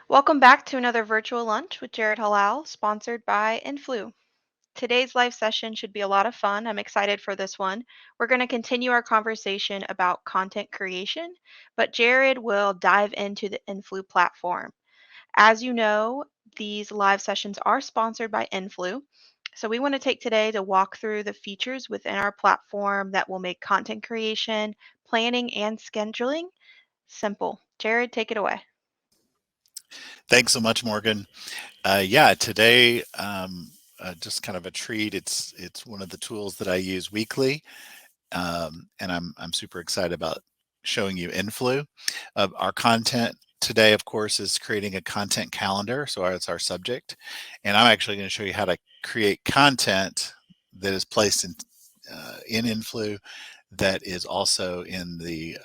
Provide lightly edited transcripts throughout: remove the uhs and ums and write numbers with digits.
Welcome back to another virtual lunch with Jared Halal, sponsored by Influ. Today's live session should be a lot of fun. I'm excited for this one. We're going to continue our conversation about content creation, but Jared will dive into the Influ platform. As you know, these live sessions are sponsored by Influ. So we want to take today to walk through the features within our platform that will make content creation, planning, and scheduling simple. Jared, take it away. Thanks so much, Morgan. Yeah, today just kind of a treat. It's one of the tools that I use weekly, and I'm super excited about showing you Influ. Our content today, of course, is creating a content calendar. So it's our subject, and I'm actually going to show you how to create content that is placed in Influ that is also in the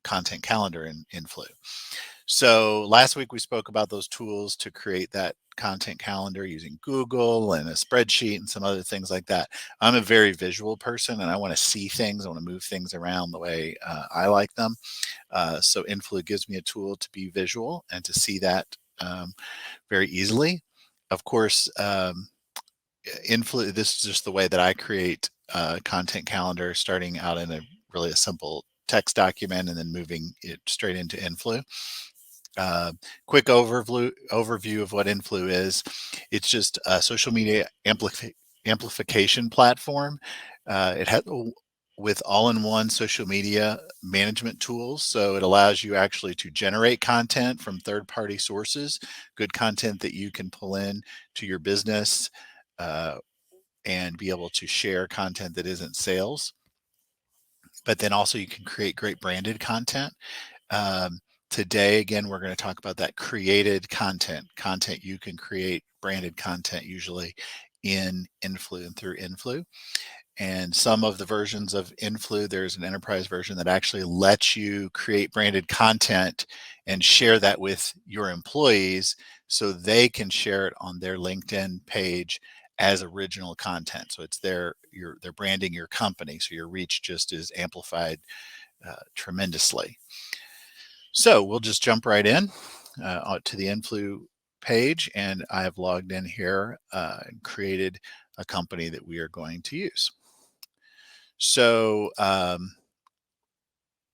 content calendar in Influ. So last week we spoke about those tools to create that content calendar using Google and a spreadsheet and some other things like that. I'm a very visual person and I want to see things. I want to move things around the way I like them. So Influ gives me a tool to be visual and to see that very easily. Of course, Influ, this is just the way that I create a content calendar, starting out in a simple text document and then moving it straight into Influ. Quick overview of what Influ is. It's just a social media amplification platform. It has with all-in-one social media management tools. So it allows you actually to generate content from third-party sources, good content that you can pull in to your business uh, and be able to share content that isn't sales. But then also you can create great branded content. Um, Today, again, we're going to talk about that created content you can create, branded content usually in Influ and through Influ. And some of the versions of Influ, there's an enterprise version that actually lets you create branded content and share that with your employees so they can share it on their LinkedIn page as original content. So it's they're branding your company, so your reach just is amplified tremendously. So we'll just jump right in to the Influ page, and I have logged in here and created a company that we are going to use. So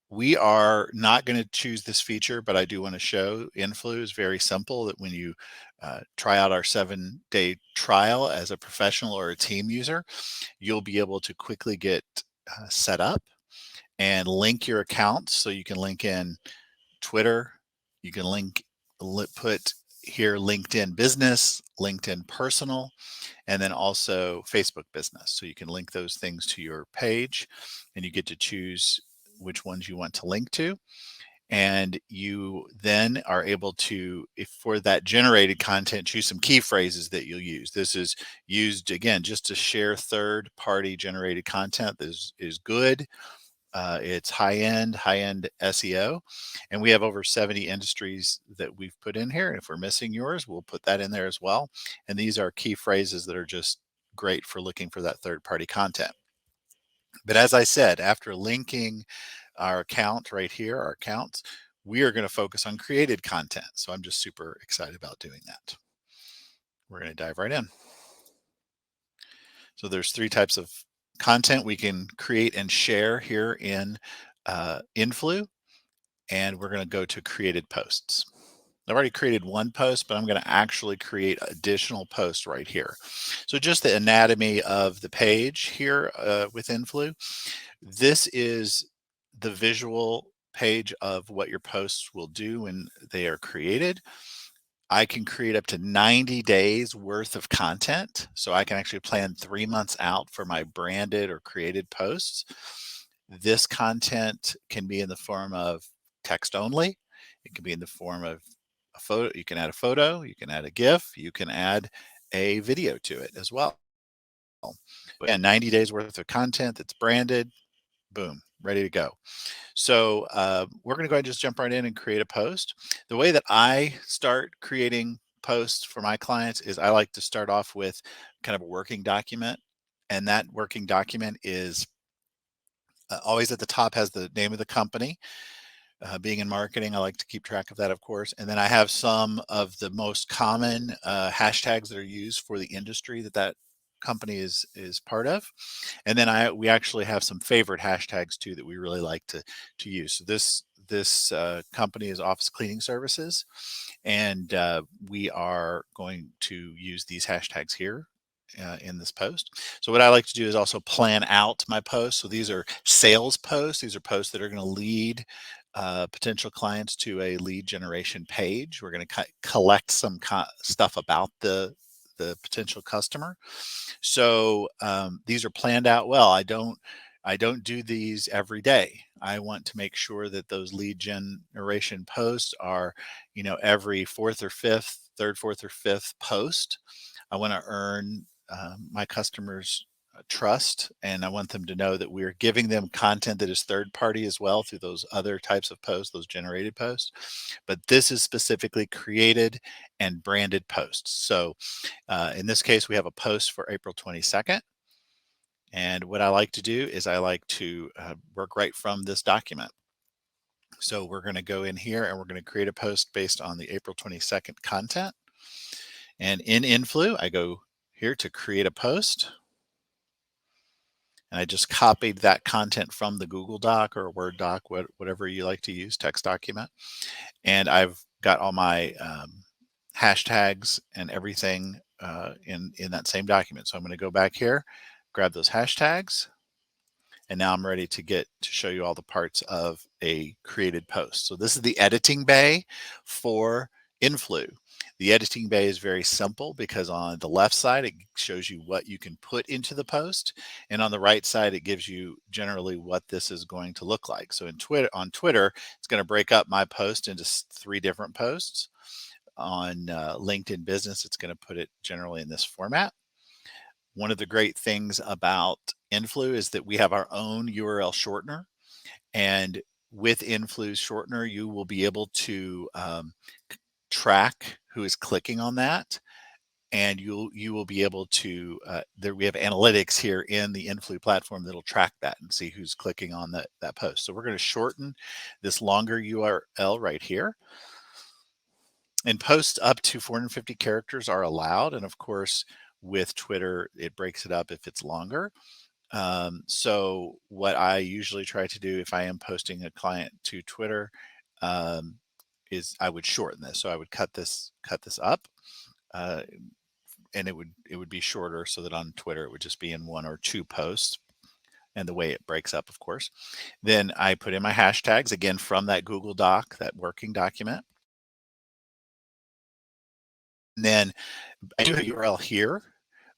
we are not going to choose this feature, but I do want to show Influ is very simple, that when you try out our 7-day trial as a professional or a team user, you'll be able to quickly get set up and link your accounts. So you can link in Twitter, you can put here LinkedIn Business, LinkedIn Personal, and then also Facebook Business. So you can link those things to your page and you get to choose which ones you want to link to. And you then are able to, if for that generated content, choose some key phrases that you'll use. This is used again just to share third-party generated content that is good. It's high-end SEO, and we have over 70 industries that we've put in here. And if we're missing yours, we'll put that in there as well. And these are key phrases that are just great for looking for that third-party content. But as I said, after linking our account right here, our accounts, we are going to focus on created content. So I'm just super excited about doing that. We're going to dive right in. So there's 3 types of content we can create and share here in Influ, and we're going to go to created posts. I've already created one post, but I'm going to actually create additional posts right here. So just the anatomy of the page here with Influ. This is the visual page of what your posts will do when they are created. I can create up to 90 days worth of content. So I can actually plan 3 months out for my branded or created posts. This content can be in the form of text only. It can be in the form of a photo. You can add a photo, you can add a GIF, you can add a video to it as well. And 90 days worth of content that's branded, boom, ready to go. So we're going to go ahead and just jump right in and create a post. The way that I start creating posts for my clients is I like to start off with kind of a working document. And that working document is always at the top has the name of the company. Being in marketing, I like to keep track of that, of course. And then I have some of the most common hashtags that are used for the industry that company is part of. And then we actually have some favorite hashtags too that we really like to use. So this company is Office Cleaning Services, and we are going to use these hashtags here in this post. So what I like to do is also plan out my posts. So these are sales posts. These are posts that are going to lead potential clients to a lead generation page. We're going to collect some stuff about the potential customer. So these are planned out well. I don't do these every day. I want to make sure that those lead generation posts are, every fourth or fifth, third, fourth or fifth post. I want to earn my customers' trust, and I want them to know that we're giving them content that is third party as well through those other types of posts, those generated posts. But this is specifically created and branded posts. So in this case, we have a post for April 22nd. And what I like to do is I like to work right from this document. So we're going to go in here and we're going to create a post based on the April 22nd content. And in Inphlu, I go here to create a post. And I just copied that content from the Google Doc or a Word doc, whatever you like to use, text document. And I've got all my hashtags and everything in that same document. So I'm going to go back here, grab those hashtags, and now I'm ready to show you all the parts of a created post. So this is the editing bay for Inphlu. The editing bay is very simple because on the left side, it shows you what you can put into the post. And on the right side, it gives you generally what this is going to look like. So on Twitter, it's going to break up my post into 3 different posts. On LinkedIn Business, it's going to put it generally in this format. One of the great things about Inphlu is that we have our own URL shortener. And with Influ's shortener, you will be able to track who is clicking on that. And you will be able to, we have analytics here in the Inphlu platform that'll track that and see who's clicking on that post. So we're going to shorten this longer URL right here. And posts up to 450 characters are allowed. And of course, with Twitter, it breaks it up if it's longer. So what I usually try to do if I am posting a client to Twitter is I would shorten this. So I would cut this up, and it would be shorter so that on Twitter it would just be in 1 or 2 posts. And the way it breaks up, of course. Then I put in my hashtags again from that Google Doc, that working document. And then I do have a URL here,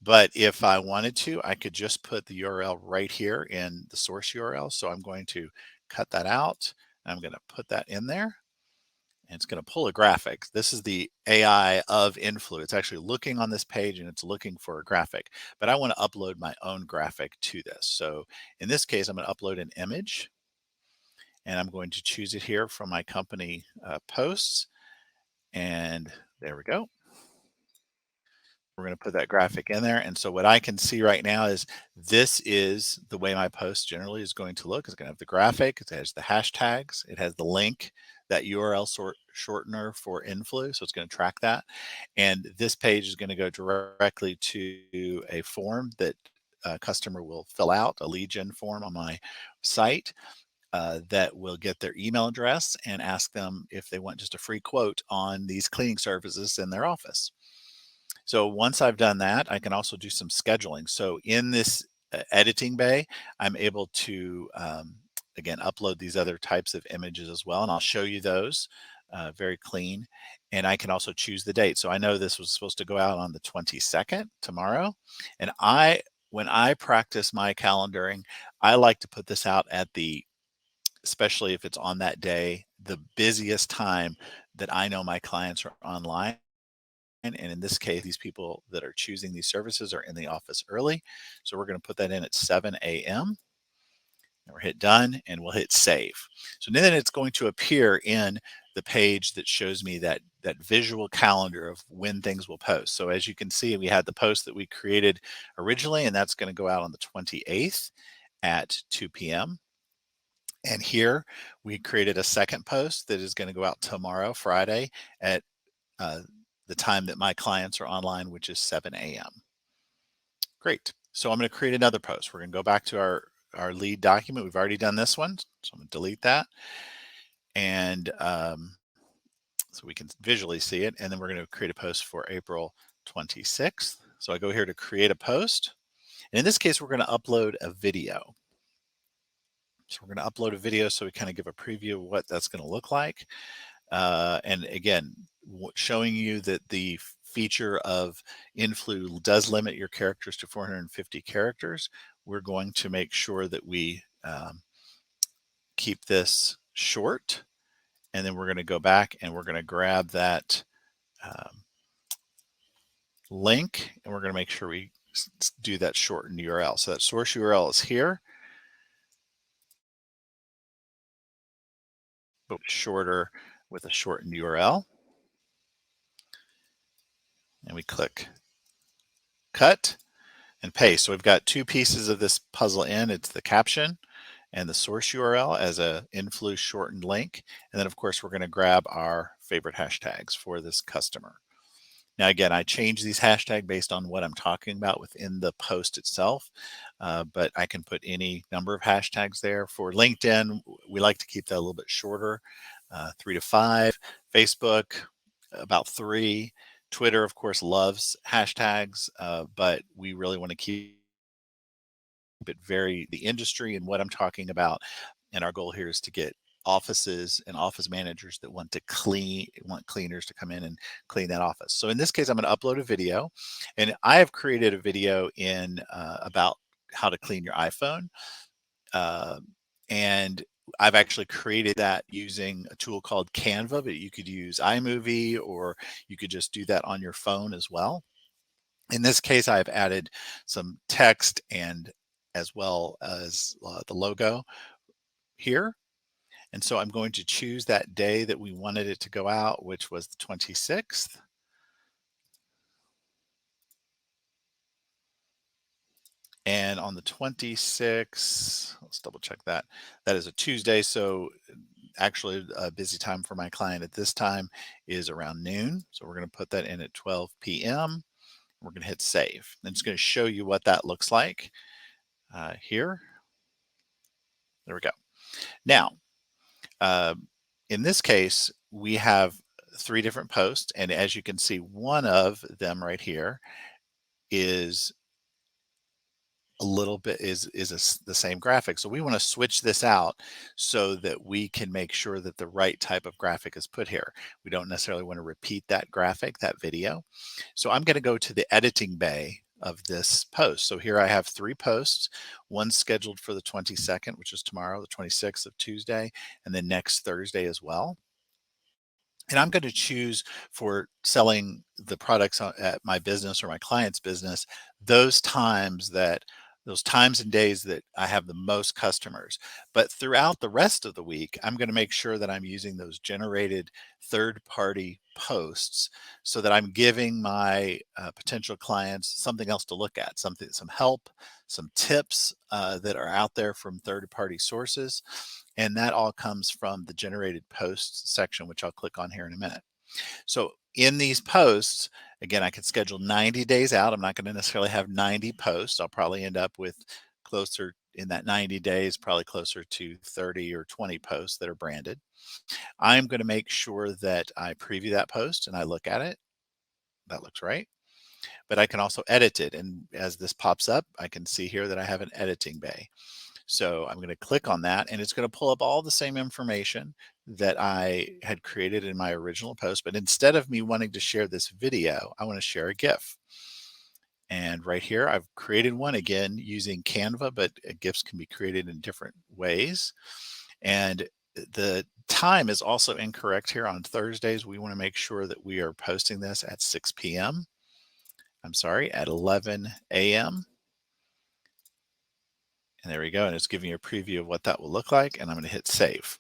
but if I wanted to, I could just put the URL right here in the source URL. So I'm going to cut that out. And I'm going to put that in there. And it's going to pull a graphic. This is the AI of Inphlu. It's actually looking on this page and it's looking for a graphic. But I want to upload my own graphic to this. So in this case, I'm going to upload an image. And I'm going to choose it here from my company posts. And there we go. We're going to put that graphic in there. And so what I can see right now is this is the way my post generally is going to look. It's going to have the graphic, it has the hashtags, it has the link, that URL shortener for Inphlu. So it's going to track that. And this page is going to go directly to a form that a customer will fill out, a lead gen form on my site. That will get their email address and ask them if they want just a free quote on these cleaning services in their office. So once I've done that, I can also do some scheduling. So in this editing bay, I'm able to, again, upload these other types of images as well. And I'll show you those very clean. And I can also choose the date. So I know this was supposed to go out on the 22nd, tomorrow. And when I practice my calendaring, I like to put this out at especially if it's on that day, the busiest time that I know my clients are online. And in this case, these people that are choosing these services are in the office early. So we're going to put that in at 7 a.m. And we'll hit done and we'll hit save. So then it's going to appear in the page that shows me that visual calendar of when things will post. So as you can see, we had the post that we created originally, and that's going to go out on the 28th at 2 p.m. And here we created a second post that is going to go out tomorrow, Friday, at uh, the time that my clients are online, which is 7 a.m. Great. So I'm going to create another post. We're going to go back to our lead document. We've already done this one, so I'm going to delete that. And so we can visually see it. And then we're going to create a post for April 26th. So I go here to create a post. And in this case, we're going to upload a video. So we're going to upload a video so we kind of give a preview of what that's going to look like. And again, showing you that the feature of Inphlu does limit your characters to 450 characters. We're going to make sure that we keep this short. And then we're going to go back and we're going to grab that link, and we're going to make sure we do that shortened URL. So that source URL is here, but shorter with a shortened URL. And we click cut and paste. So we've got two pieces of this puzzle in. It's the caption and the source URL as a Inphlu shortened link. And then of course, we're going to grab our favorite hashtags for this customer. Now, again, I change these hashtags based on what I'm talking about within the post itself, but I can put any number of hashtags there. For LinkedIn, we like to keep that a little bit shorter, 3 to 5. Facebook, about 3. Twitter, of course, loves hashtags, but we really want to keep it the industry and what I'm talking about. And our goal here is to get offices and office managers that want cleaners to come in and clean that office. So in this case, I'm going to upload a video, and I have created a video in about how to clean your iPhone. And I've actually created that using a tool called Canva, but you could use iMovie, or you could just do that on your phone as well. In this case, I've added some text and as well as the logo here. And so I'm going to choose that day that we wanted it to go out, which was the 26th. And on the 26th, let's double check that. That is a Tuesday. So actually a busy time for my client at this time is around noon. So we're going to put that in at 12 p.m. We're going to hit save. And it's going to show you what that looks like here. There we go. Now, in this case, we have 3 different posts. And as you can see, one of them right here is a little bit the same graphic. So we want to switch this out so that we can make sure that the right type of graphic is put here. We don't necessarily want to repeat that graphic, that video. So I'm going to go to the editing bay of this post. So here I have 3 posts, one scheduled for the 22nd, which is tomorrow, the 26th of Tuesday, and then next Thursday as well. And I'm going to choose for selling the products at my business or my client's business, those times and days that I have the most customers. But throughout the rest of the week, I'm going to make sure that I'm using those generated third-party posts so that I'm giving my potential clients something else to look at, some help, some tips that are out there from third-party sources. And that all comes from the generated posts section, which I'll click on here in a minute. So in these posts, again, I can schedule 90 days out. I'm not going to necessarily have 90 posts. I'll probably end up with closer in that 90 days, probably closer to 30 or 20 posts that are branded. I'm going to make sure that I preview that post and I look at it. That looks right. But I can also edit it. And as this pops up, I can see here that I have an editing bay. So I'm going to click on that, and it's going to pull up all the same information that I had created in my original post. But instead of me wanting to share this video, I want to share a GIF. And right here, I've created one again using Canva, but GIFs can be created in different ways. And the time is also incorrect here on Thursdays. We want to make sure that we are posting this at 6 p.m. I'm sorry, at 11 a.m. And there we go. And it's giving you a preview of what that will look like. And I'm going to hit save.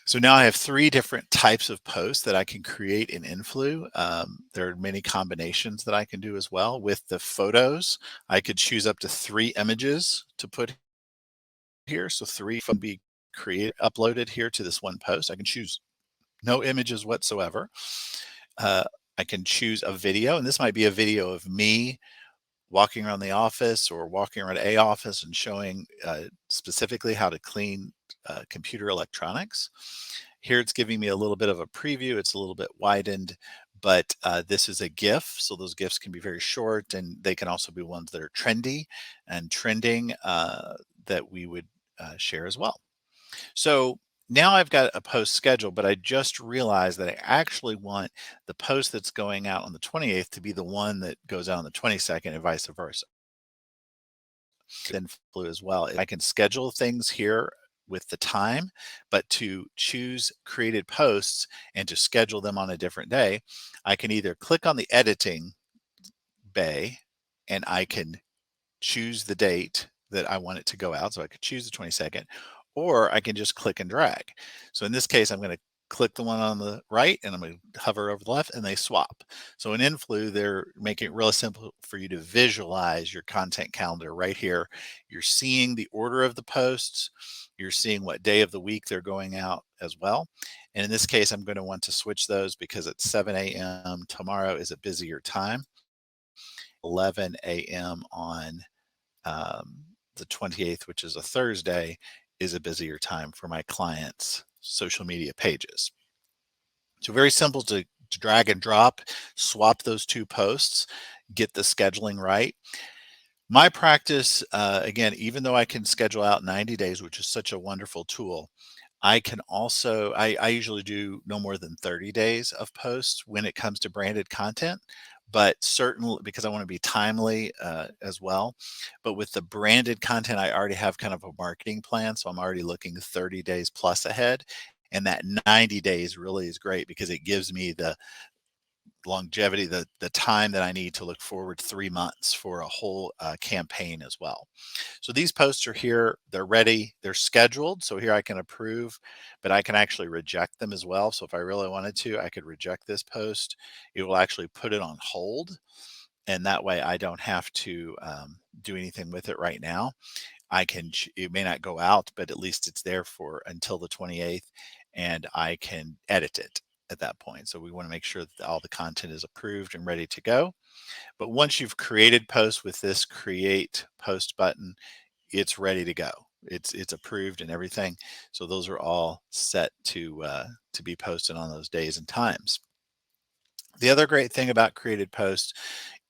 So now I have 3 different types of posts that I can create in Inphlu. There are many combinations that I can do as well. With the photos, I could choose up to 3 images to put here. So 3 can be created, uploaded here to this one post. I can choose no images whatsoever. Uh, I can choose a video, and this might be a video of me walking around the office or walking around a office and showing specifically how to clean computer electronics. Here it's giving me a little bit of a preview. It's a little bit widened, but this is a GIF. So those GIFs can be very short, and they can also be ones that are trendy and trending that we would share as well. So now I've got a post scheduled, but I just realized that I actually want the post that's going out on the 28th to be the one that goes out on the 22nd and vice versa. Inphlu as well. I can schedule things here with the time, but to choose created posts and to schedule them on a different day, I can either click on the editing bay and I can choose the date that I want it to go out. So I could choose the 22nd, or I can just click and drag. So in this case, I'm going to click the one on the right and I'm going to hover over the left and they swap. So in Influ, they're making it really simple for you to visualize your content calendar right here. You're seeing the order of the posts. You're seeing what day of the week they're going out as well. And in this case, I'm going to want to switch those because at 7 a.m. tomorrow is a busier time. 11 a.m. on the 28th, which is a Thursday, is a busier time for my clients' social media pages. So very simple to drag and drop, swap those two posts, get the scheduling right. My practice, again, even though I can schedule out 90 days, which is such a wonderful tool, I can also, I usually do no more than 30 days of posts when it comes to branded content, but certainly because I want to be timely as well. But with the branded content, I already have kind of a marketing plan. So I'm already looking 30 days plus ahead. And that 90 days really is great because it gives me the longevity, the time that I need to look forward 3 months for a whole campaign as well. So these posts are here, they're ready, they're scheduled. So here I can approve, but I can actually reject them as well. So if I really wanted to, I could reject this post. It will actually put it on hold. And that way I don't have to do anything with it right now. I can, it may not go out, but at least it's there for until the 28th and I can edit it at that point. So we want to make sure that all the content is approved and ready to go. But once you've created posts with this create post button, it's ready to go. It's approved and everything. So those are all set to be posted on those days and times. The other great thing about created posts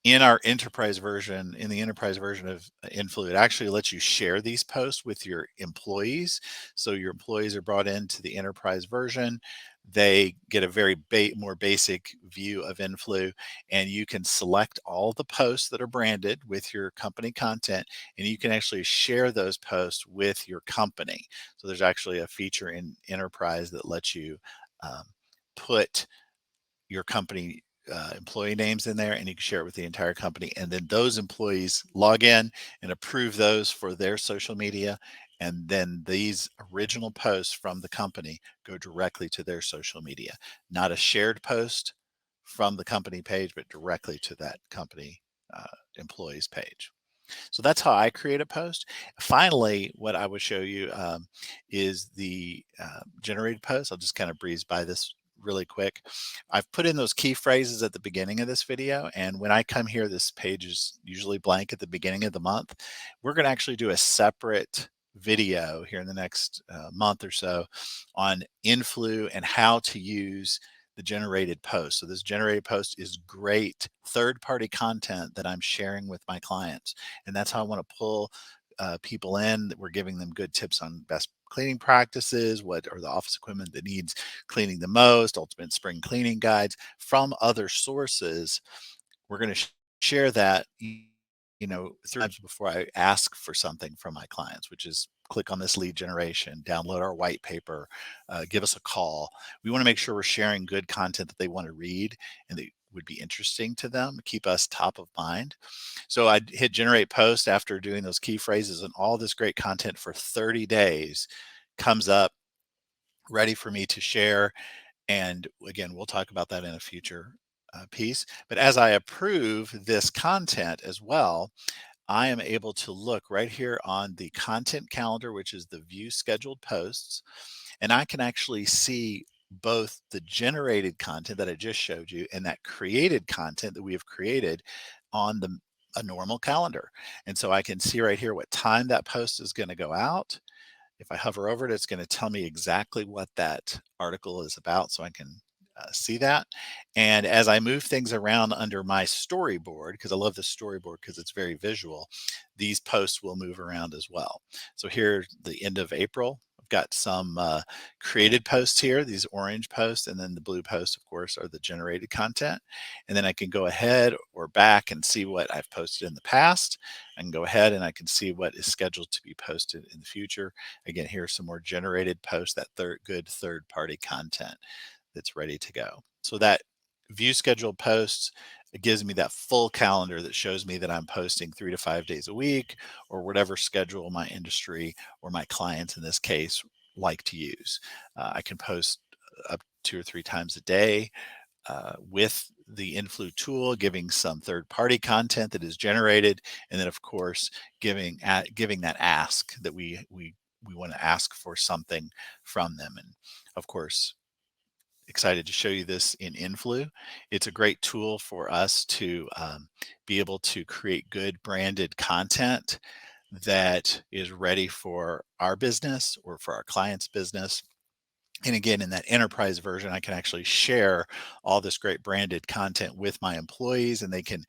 in our enterprise version, in the enterprise version of Influ, it actually lets you share these posts with your employees. So your employees are brought into the enterprise version. They get a very more basic view of Influ, and you can select all the posts that are branded with your company content, and you can actually share those posts with your company. So there's actually a feature in enterprise that lets you um, put your company employee names in there and you can share it with the entire company. And then those employees log in and approve those for their social media. And then these original posts from the company go directly to their social media, not a shared post from the company page, but directly to that company employees page. So that's how I create a post. Finally, what I would show you is the generated post. I'll just kind of breeze by this really quick. I've put in those key phrases at the beginning of this video. And when I come here, this page is usually blank at the beginning of the month. We're going to actually do a separate video here in the next month or so on Influ and how to use the generated post. So this generated post is great third-party content that I'm sharing with my clients. And that's how I want to pull people in. We're giving them good tips on best cleaning practices, what are the office equipment that needs cleaning the most, ultimate spring cleaning guides from other sources. We're going to share that, 3 times before I ask for something from my clients, which is click on this lead generation, download our white paper, give us a call. We want to make sure we're sharing good content that they want to read and that would be interesting to them, keep us top of mind. So I hit generate post after doing those key phrases, and all this great content for 30 days comes up ready for me to share. And again, we'll talk about that in a future piece. But as I approve this content as well, I am able to look right here on the content calendar, which is the view scheduled posts, and I can actually see both the generated content that I just showed you and that created content that we have created on a normal calendar. And so I can see right here what time that post is going to go out. If I hover over it, it's going to tell me exactly what that article is about, so I can see that. And as I move things around under my storyboard, because I love the storyboard because it's very visual, these posts will move around as well. So here, the end of April, I've got some created posts here, these orange posts, and then the blue posts, of course, are the generated content. And then I can go ahead or back and see what I've posted in the past. I can go ahead and I can see what is scheduled to be posted in the future. Again, here's some more generated posts, that good third-party content that's ready to go. So that view scheduled posts, it gives me that full calendar that shows me that I'm posting 3 to 5 days a week, or whatever schedule my industry or my clients in this case like to use. I can post up 2 or 3 times a day with the Inphlu tool, giving some third-party content that is generated, and then of course giving that ask that we want to ask for something from them. And of course, excited to show you this in Inphlu. It's a great tool for us to be able to create good branded content that is ready for our business or for our client's business. And again, in that enterprise version, I can actually share all this great branded content with my employees, and they can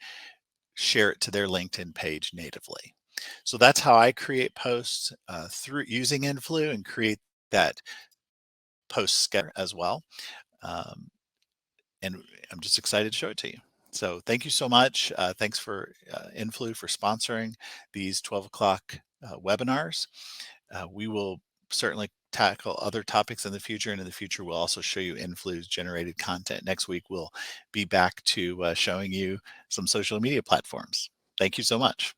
share it to their LinkedIn page natively. So that's how I create posts through using Influ and create that post schedule as well. Um, and I'm just excited to show it to you. So thank you so much. Thanks for Influ for sponsoring these 12 o'clock webinars. We will certainly tackle other topics in the future, and in the future we'll also show you Influ's generated content. Next week we'll be back to showing you some social media platforms. Thank you so much.